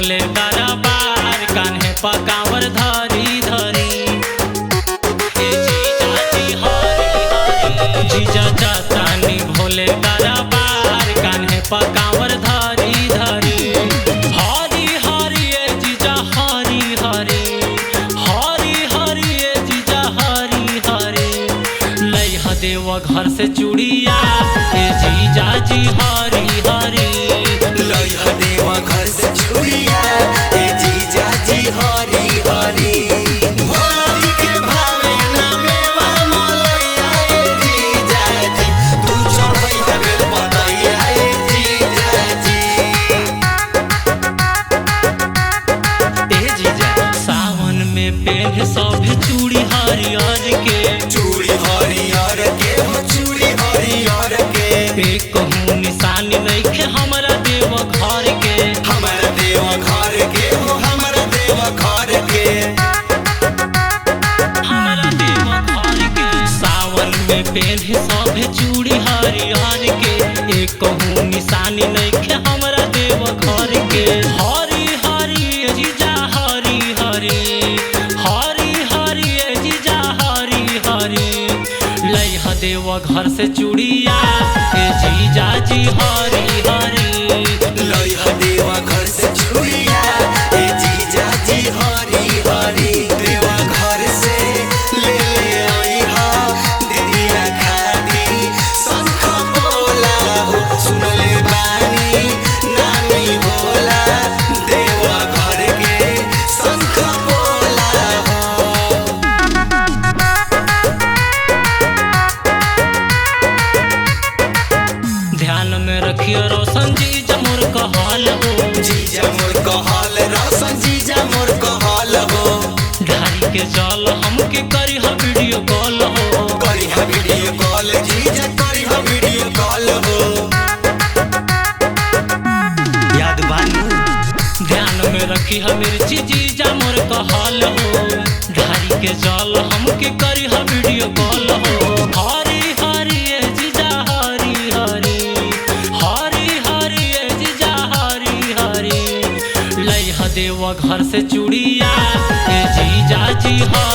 भोले दरबार कान्हे पकावर धरी धरी ए जीजा जी हरी हरी जीजा जातानी भोले दरबार कान्हे पकावर धरी धरी हरी हरी ए जीजा हरी हरी हरी हरी ए जीजा हरी हरी लइहा देव घर से चूड़िया ए जीजा जी हरी हरी लइहा देव घर से चूड़िया ए जीजा जी हरी हरी भोली के भावे ना मेवा मलैया ए जीजा जी तू चढ़ई हवेल बतैया ए जीजा जी ए जीजा सावन में पेन सब चूड़ी हरियर के चूड़ी हरियर के हो चूड़ी हरियर के एक कहूँ निशानी नइखे हमरा देव घर के हमारा देव घर के हो हमारा देव घर के हमरा देव घर के सावन में पेन सब चूड़ी हरियर के एक कहूँ निशानी नइखे हमरा देव घर के हरी हरी जीजा हरी हरी हरी हरी जीजा हरी हरी लइहा देव घर से चूड़िया ए जीजा जी हरी हरी लइहा देव घर से चूड़िया ए जीजा जी हरी हरी देव घर से ले आईहा दीदिया खादी शंख बोला हो सुनले बानी नानी बोला देव घर के शंख बोला हो ध्यान में रखियो रोशन जीजा मोर कहल हो जीजा मोर कहल रोशन जीजा मोर कहल हो ढारी के जल हमके करी हा वीडियो कॉल हो करी हा वीडियो कॉल जीजा करी हा वीडियो कॉल हो याद बानी ध्यान में रखी हा मिर्ची जीजा मोर कहल हो ढारी के जल हमके करी हा वीडियो कॉल हो हरी हरी ए जीजा हरी हरी हरी हरी ए जीजा हरी हरी लइहा देव घर से चूड़िया ए जीजा जी हरी